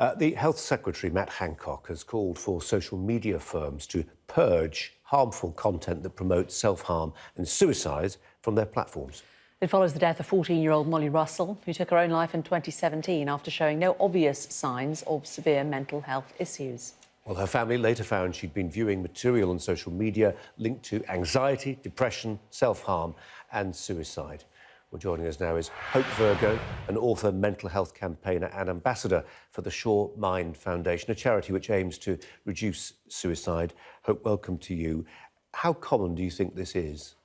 The Health Secretary, Matt Hancock, has called for social media firms to purge harmful content that promotes self-harm and suicide from their platforms. It follows the death of 14-year-old Molly Russell, who took her own life in 2017 after showing no obvious signs of severe mental health issues. Well, her family later found she'd been viewing material on social media linked to anxiety, depression, self-harm and suicide. Well, joining us now is Hope Virgo, an author, mental health campaigner and ambassador for the Sure Mind Foundation, a charity which aims to reduce suicide. Hope, welcome to you. How common do you think this is?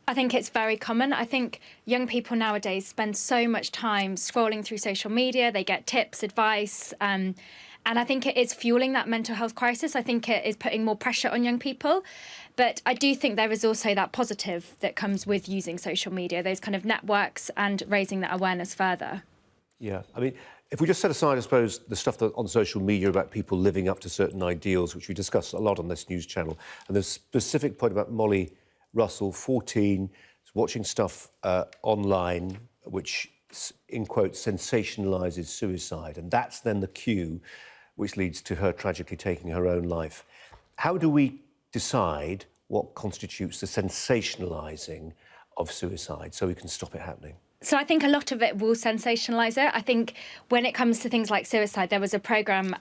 I think it's very common. I think young people nowadays spend so much time scrolling through social media. They get tips, advice, and I think it is fueling that mental health crisis. I think it is putting more pressure on young people. But I do think there is also that positive that comes with using social media, those kind of networks and raising that awareness further. Yeah, I mean, if we just set aside, I suppose, the stuff that on social media about people living up to certain ideals, which we discuss a lot on this news channel, and the specific point about Molly Russell, 14, watching stuff online which, in quotes, sensationalises suicide, and that's then the cue which leads to her tragically taking her own life. How do we decide what constitutes the sensationalising of suicide so we can stop it happening? So I think a lot of it will sensationalise it. I think when it comes to things like suicide, there was a programme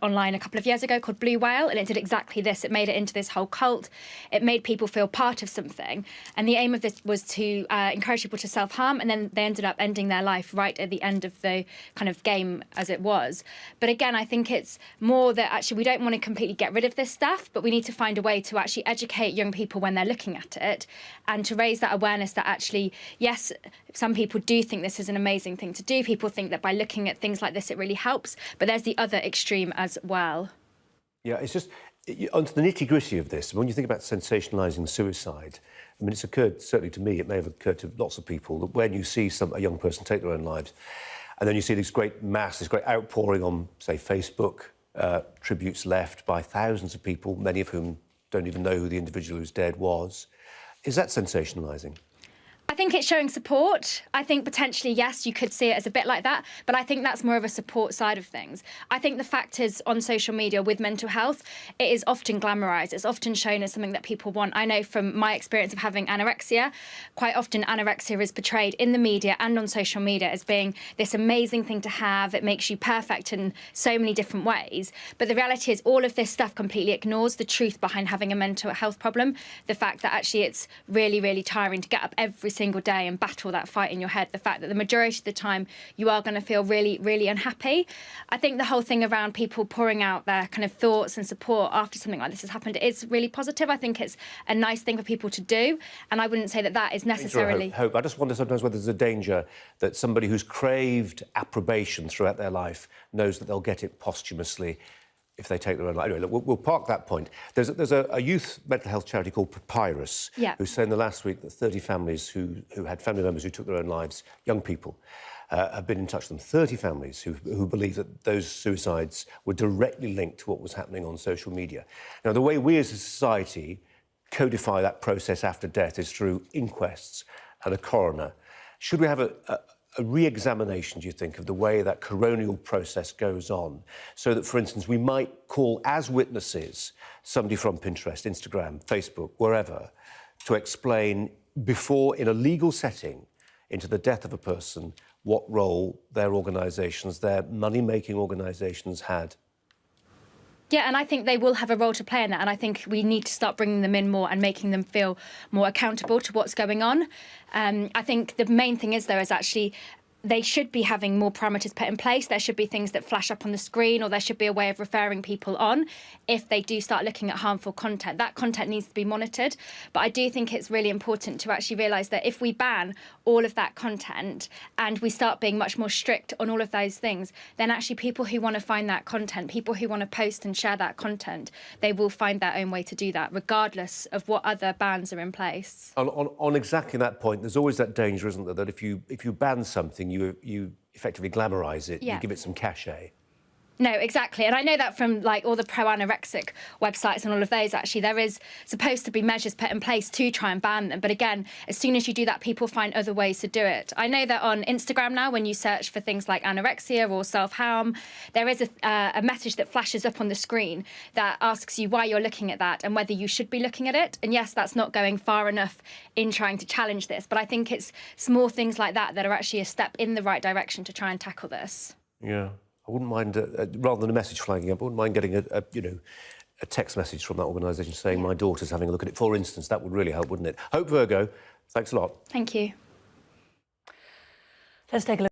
online a couple of years ago called Blue Whale, and it did exactly this. It made it into this whole cult. It made people feel part of something. And the aim of this was to encourage people to self-harm, and then they ended up ending their life right at the end of the kind of game as it was. But again, I think it's more that actually we don't want to completely get rid of this stuff, but we need to find a way to actually educate young people when they're looking at it and to raise that awareness that actually, yes, some people do think this is an amazing thing to do. People think that by looking at things like this, it really helps. But there's the other extreme as well. Yeah, it's just, onto the nitty-gritty of this, when you think about sensationalising suicide, I mean, it's occurred, certainly to me, it may have occurred to lots of people, that when you see a young person take their own lives, and then you see this great outpouring on, say, Facebook, tributes left by thousands of people, many of whom don't even know who the individual who's dead was. Is that sensationalising? I think it's showing support. I think potentially, yes, you could see it as a bit like that, but I think that's more of a support side of things. I think the fact is on social media with mental health, it is often glamorised. It's often shown as something that people want. I know from my experience of having anorexia, quite often anorexia is portrayed in the media and on social media as being this amazing thing to have. It makes you perfect in so many different ways. But the reality is all of this stuff completely ignores the truth behind having a mental health problem. The fact that actually it's really, really tiring to get up every single day and battle that fight in your head. The fact that the majority of the time you are going to feel really, really unhappy. I think the whole thing around people pouring out their kind of thoughts and support after something like this has happened is really positive. I think it's a nice thing for people to do, and I wouldn't say that that is necessarily... Hope. I just wonder sometimes whether there's a danger that somebody who's craved approbation throughout their life knows that they'll get it posthumously if they take their own life. Anyway, look, we'll park that point. There's a youth mental health charity called Papyrus, who's saying the last week that 30 families who had family members who took their own lives, young people, have been in touch with them. 30 families who believe that those suicides were directly linked to what was happening on social media. Now, the way we as a society codify that process after death is through inquests and a coroner. Should we have a re-examination, do you think, of the way that coronial process goes on, so that, for instance, we might call as witnesses somebody from Pinterest, Instagram, Facebook, wherever, to explain before, in a legal setting, into the death of a person, what role their organisations, their money-making organisations had? Yeah, and I think they will have a role to play in that, and I think we need to start bringing them in more and making them feel more accountable to what's going on. I think the main thing is, though, is actually they should be having more parameters put in place. There should be things that flash up on the screen, or there should be a way of referring people on if they do start looking at harmful content. That content needs to be monitored. But I do think it's really important to actually realise that if we ban all of that content and we start being much more strict on all of those things, then actually people who want to find that content, people who want to post and share that content, they will find their own way to do that, regardless of what other bans are in place. On exactly that point, there's always that danger, isn't there, that if you ban something, you effectively glamorise it, you give it some cachet. No, exactly. And I know that from like all the pro-anorexic websites and all of those, actually, there is supposed to be measures put in place to try and ban them. But again, as soon as you do that, people find other ways to do it. I know that on Instagram now, when you search for things like anorexia or self-harm, there is a message that flashes up on the screen that asks you why you're looking at that and whether you should be looking at it. And yes, that's not going far enough in trying to challenge this. But I think it's small things like that that are actually a step in the right direction to try and tackle this. Yeah. I wouldn't mind, rather than a message flagging up, I wouldn't mind getting a text message from that organisation saying my daughter's having a look at it, for instance. That would really help, wouldn't it? Hope Virgo, thanks a lot. Thank you. Let's take a look.